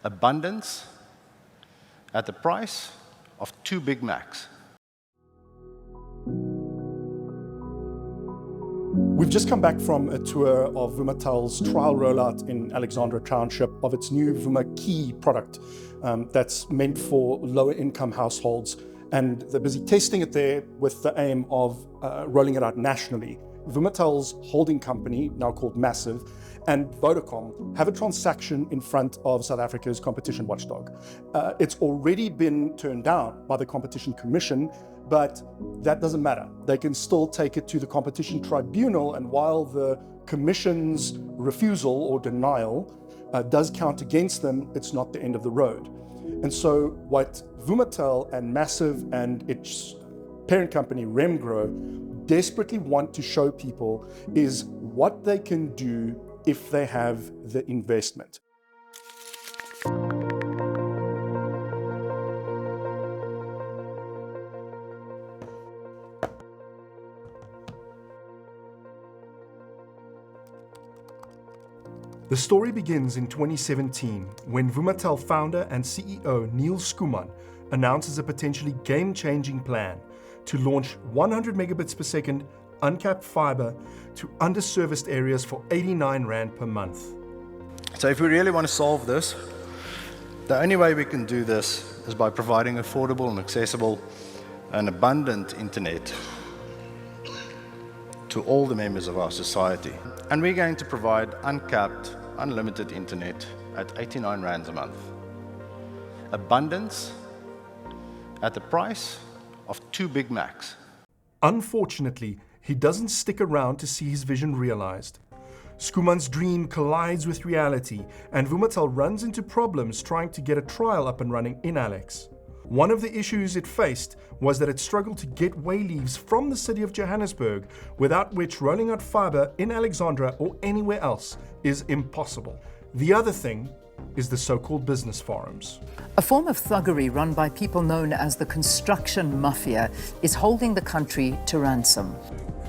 Abundance at the price of 2 Big Macs. We've just come back from a tour of Vumatel's trial rollout in Alexandra township of its new Vuma Key product that's meant for lower income households. And they're busy testing it there with the aim of rolling it out nationally. Vumatel's holding company, now called Massive, and Vodacom have a transaction in front of South Africa's competition watchdog. It's already been turned down by the Competition Commission, but that doesn't matter. They can still take it to the Competition Tribunal, and while the Commission's refusal or denial does count against them, it's not the end of the road. And so what Vumatel and Massive and its parent company, Remgrow, desperately want to show people is what they can do if they have the investment. The story begins in 2017 when Vumatel founder and CEO Niel Schoeman announces a potentially game-changing plan to launch 100 megabits per second uncapped fibre to underserviced areas for 89 Rand per month. So if we really want to solve this, the only way we can do this is by providing affordable and accessible and abundant internet to all the members of our society. And we're going to provide uncapped, unlimited internet at 89 Rands a month. Abundance at the price of 2 Big Macs. Unfortunately, he doesn't stick around to see his vision realized. Schoeman's dream collides with reality, and Vumatel runs into problems trying to get a trial up and running in Alex. One of the issues it faced was that it struggled to get wayleaves from the city of Johannesburg, without which rolling out fibre in Alexandra or anywhere else is impossible. The other thing is the so-called business forums. A form of thuggery run by people known as the construction mafia is holding the country to ransom.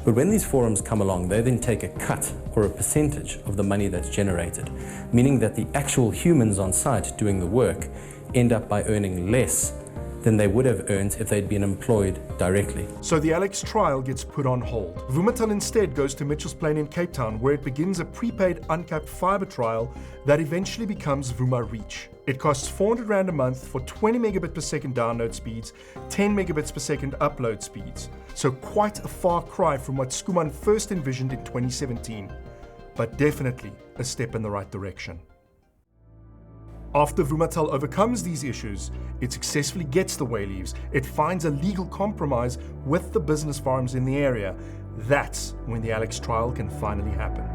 But when these forums come along, they then take a cut or a percentage of the money that's generated, meaning that the actual humans on site doing the work end up by earning less than they would have earned if they'd been employed directly. So the Alex trial gets put on hold. Vumatel instead goes to Mitchell's Plain in Cape Town, where it begins a prepaid uncapped fibre trial that eventually becomes Vuma Reach. It costs 400 Rand a month for 20 megabit per second download speeds, 10 megabits per second upload speeds. So quite a far cry from what Schoeman first envisioned in 2017, but definitely a step in the right direction. After Vumatel overcomes these issues, it successfully gets the wayleaves. It finds a legal compromise with the business farms in the area. That's when the Alex trial can finally happen.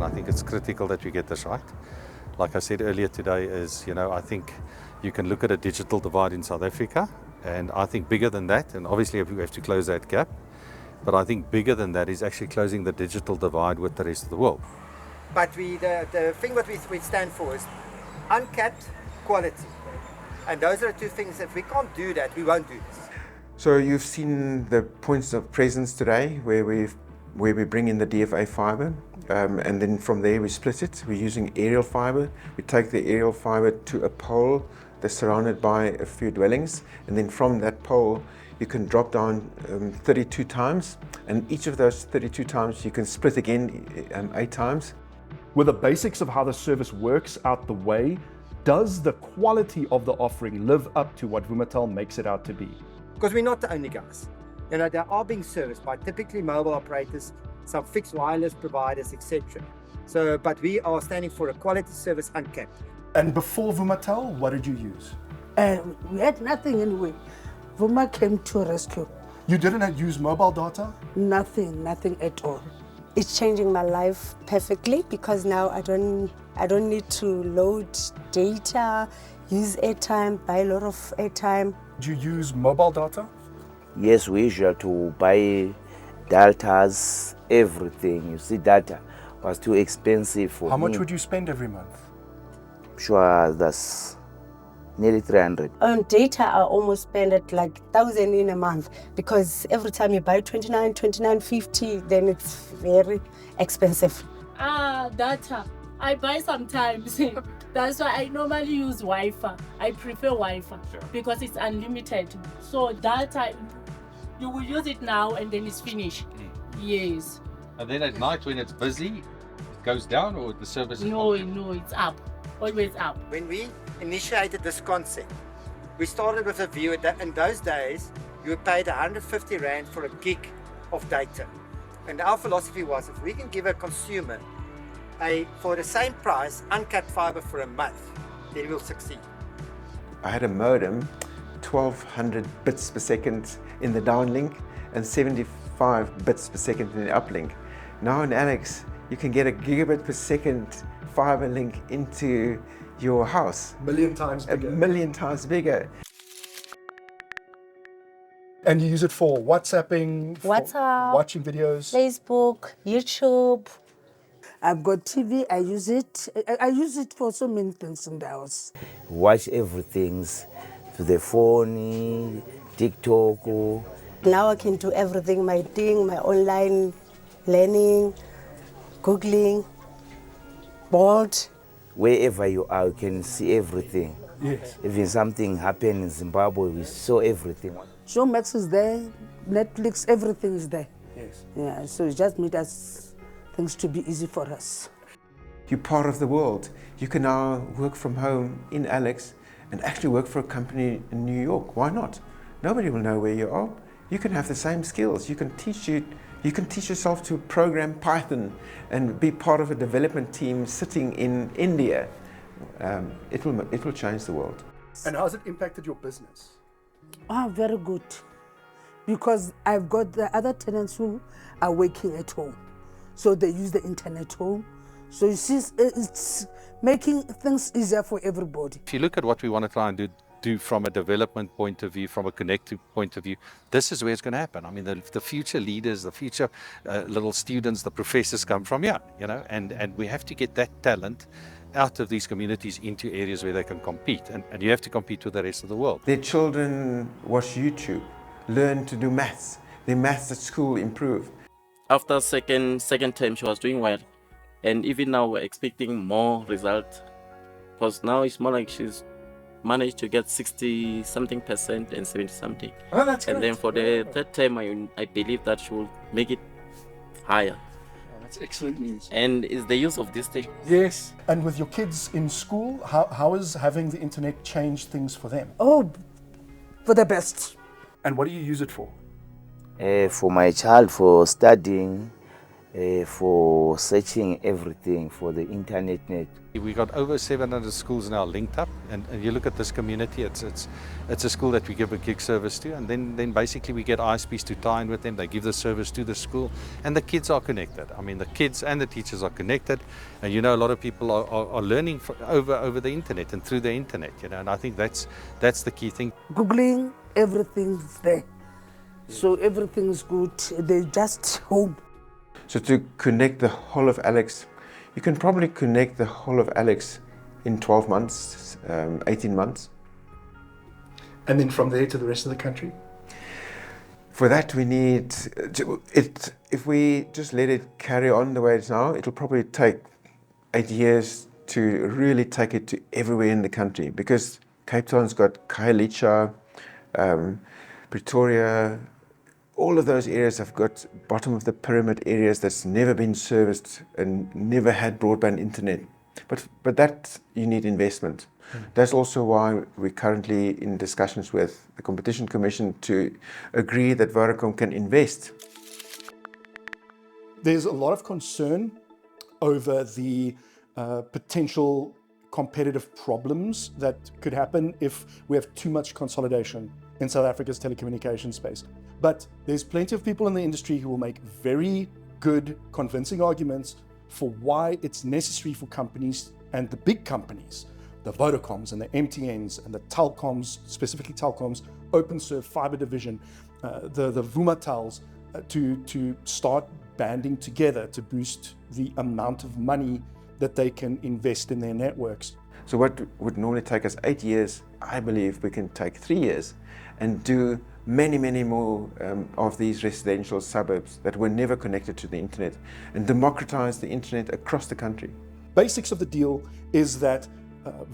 I think it's critical that we get this right. Like I said earlier today I think you can look at a digital divide in South Africa, and I think bigger than that, and obviously we have to close that gap, but I think bigger than that is actually closing the digital divide with the rest of the world. But the thing what we stand for is uncapped quality. And those are the two things. If we can't do that, we won't do this. So you've seen the points of presence today where we bring in the DFA fibre, and then from there we split it. We're using aerial fibre. We take the aerial fibre to a pole that's surrounded by a few dwellings, and then from that pole you can drop down 32 times, and each of those 32 times you can split again 8 times. With the basics of how the service works out the way, does the quality of the offering live up to what Vumatel makes it out to be? Because we're not the only guys. They are being serviced by typically mobile operators, some fixed wireless providers, etc. But we are standing for a quality service uncapped. And before Vumatel, what did you use? We had nothing anyway. Vuma came to rescue. You didn't use mobile data? Nothing at all. It's changing my life perfectly because now I don't need to load data, use airtime, buy a lot of airtime. Do you use mobile data? Yes, we usually to buy datas, everything. You see, data was too expensive for me. How much would you spend every month? Sure, that's nearly 300. On data, I almost spend it like 1,000 in a month because every time you buy 29.50, then it's very expensive. Data. I buy sometimes. That's why I normally use Wi-Fi. I prefer Wi-Fi because it's unlimited. So data, you will use it now and then it's finished. Yes. And then at night when it's busy, it goes down or the service is No, it's up. Always up. When we initiated this concept, we started with a view that in those days, you were paid 150 Rand for a gig of data. And our philosophy was, if we can give a consumer for the same price, uncapped fibre for a month, then we'll succeed. I had a modem, 1200 bits per second in the downlink and 75 bits per second in the uplink. Now in Alex, you can get a gigabit per second fibre link into your house. A million times bigger. A million times bigger. And you use it for WhatsApping, for WhatsApp, watching videos. Facebook, YouTube. I've got TV, I use it. I use it for so many things in the house. Watch everything to the phone, TikTok. Now I can do everything, my online learning, Googling, board. Wherever you are, you can see everything. Yes. Even something happened in Zimbabwe, we saw everything. Showmax is there, Netflix, everything is there. Yes. Yeah, so it just made us things to be easy for us. You're part of the world. You can now work from home in Alex and actually work for a company in New York. Why not? Nobody will know where you are. You can have the same skills. You can teach yourself to program Python and be part of a development team sitting in India. It will change the world. And how has it impacted your business? Very good. Because I've got the other tenants who are working at home. So they use the internet home. So you see, it's making things easier for everybody. If you look at what we want to try and do from a development point of view, from a connective point of view, this is where it's going to happen. I mean, the future leaders, the future little students, the professors come from here, and we have to get that talent out of these communities into areas where they can compete. And you have to compete with the rest of the world. Their children watch YouTube, learn to do maths. Their maths at school improve. After second term, she was doing well. And even now, we're expecting more results. Because now it's more like she's managed to get 60-something% and 70-something. Oh, that's And great. then for the third time, I believe that she will make it higher. Oh, that's excellent news. And it's the use of this thing. Yes. And with your kids in school, how has having the internet changed things for them? Oh, for the best. And what do you use it for? For my child, for studying, for searching everything, for the internet net. We got over 700 schools now linked up, and you look at this community, it's a school that we give a gig service to, and then basically we get ISPs to tie in with them. They give the service to the school, and the kids are connected. I mean, the kids and the teachers are connected, and a lot of people are learning over the internet and through the internet, and I think that's the key thing. Googling, everything's there. So everything's good. They're just home. So to connect the whole of Alex, you can probably connect the whole of Alex in 12 months, 18 months. And then from there to the rest of the country? For that we need, if we just let it carry on the way it's now, it'll probably take 8 years to really take it to everywhere in the country, because Cape Town's got Khayelitsha, Pretoria, all of those areas have got bottom of the pyramid areas that's never been serviced and never had broadband internet. But that you need investment. That's also why we're currently in discussions with the Competition Commission to agree that Vodacom can invest. There's a lot of concern over the potential competitive problems that could happen if we have too much consolidation in South Africa's telecommunications space. But there's plenty of people in the industry who will make very good, convincing arguments for why it's necessary for companies, and the big companies, the Vodacoms and the MTNs and the Telcoms, specifically Telcoms, OpenServe, Fibre division, the Vumatels, to start banding together to boost the amount of money that they can invest in their networks. So what would normally take us 8 years, I believe we can take 3 years and do many, many more of these residential suburbs that were never connected to the internet, and democratize the internet across the country. Basics of the deal is that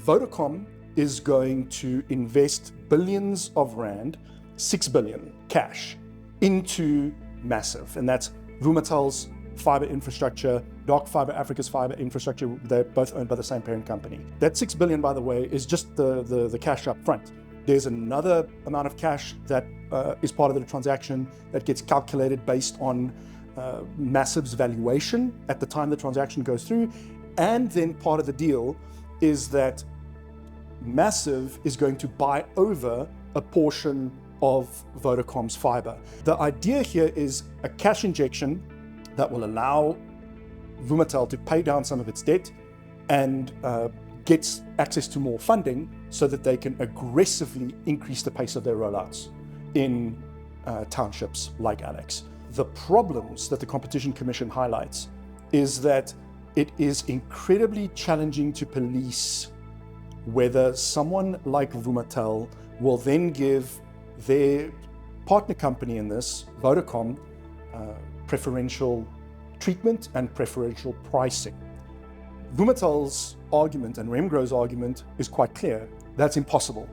Vodacom is going to invest billions of rand, 6 billion cash, into Massive, and that's Vumatel's fibre infrastructure, Dark Fibre, Africa's fibre infrastructure. They're both owned by the same parent company. That 6 billion, by the way, is just the cash up front. There's another amount of cash that is part of the transaction that gets calculated based on Massive's valuation at the time the transaction goes through. And then part of the deal is that Massive is going to buy over a portion of Vodacom's fibre. The idea here is a cash injection that will allow Vumatel to pay down some of its debt and gets access to more funding so that they can aggressively increase the pace of their rollouts in townships like Alex. The problems that the Competition Commission highlights is that it is incredibly challenging to police whether someone like Vumatel will then give their partner company in this, Vodacom, preferential treatment and preferential pricing. Vumatel's argument and Remgro's argument is quite clear. That's impossible.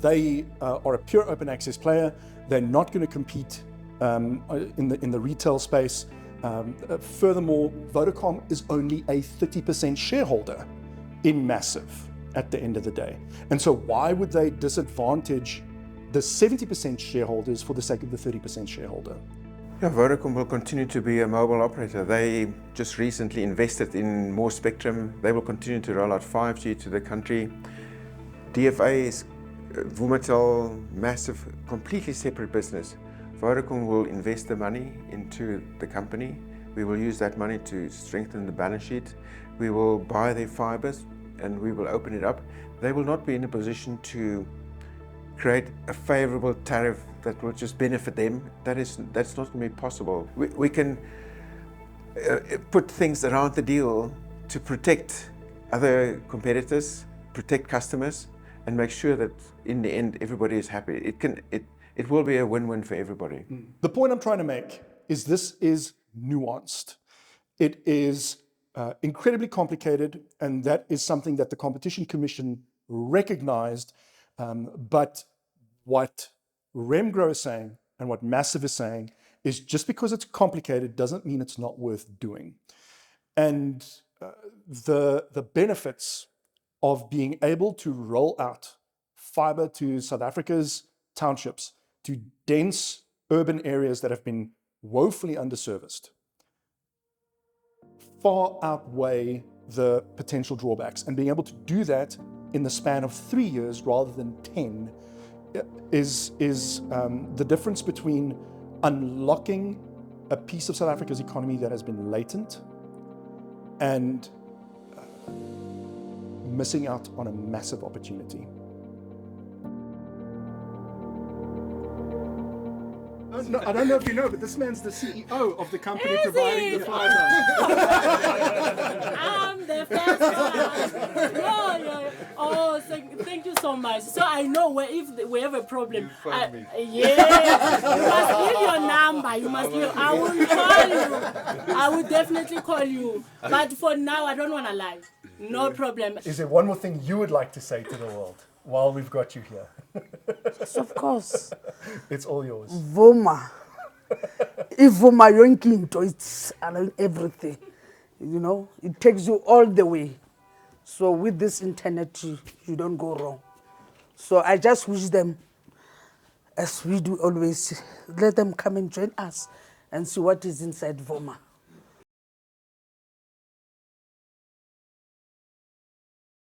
They are a pure open access player. They're not going to compete in the retail space. Furthermore, Vodacom is only a 30% shareholder in Massive at the end of the day. And so why would they disadvantage the 70% shareholders for the sake of the 30% shareholder? Yeah, Vodacom will continue to be a mobile operator. They just recently invested in more spectrum. They will continue to roll out 5G to the country. DFA is Vumatel, Massive, completely separate business. Vodacom will invest the money into the company. We will use that money to strengthen the balance sheet. We will buy their fibers and we will open it up. They will not be in a position to create a favorable tariff that will just benefit them. That's not going to be possible. We can put things around the deal to protect other competitors, protect customers, and make sure that in the end everybody is happy. It will be a win-win for everybody. The point I'm trying to make is this is nuanced. It is incredibly complicated, and that is something that the Competition Commission recognized. But what Remgro is saying and what Massive is saying is just because it's complicated doesn't mean it's not worth doing. And the benefits of being able to roll out fiber to South Africa's townships, to dense urban areas that have been woefully underserviced, far outweigh the potential drawbacks. And being able to do that in the span of 3 years rather than 10 is the difference between unlocking a piece of South Africa's economy that has been latent and missing out on a massive opportunity. No, I don't know if you know, but this man's the CEO of the company providing the fiber. I'm the first one. No. Oh, thank you so much. So I know if we have a problem. Yes, you must give your number. You must give. I will call you. I will definitely call you. But for now, I don't want to lie. No problem. Is there one more thing you would like to say to the world while we've got you here? Yes, of course. It's all yours. Vuma. If Vuma yonke into it's everything. You know, it takes you all the way. So with this internet, you don't go wrong. So I just wish them, as we do always, let them come and join us and see what is inside Vuma.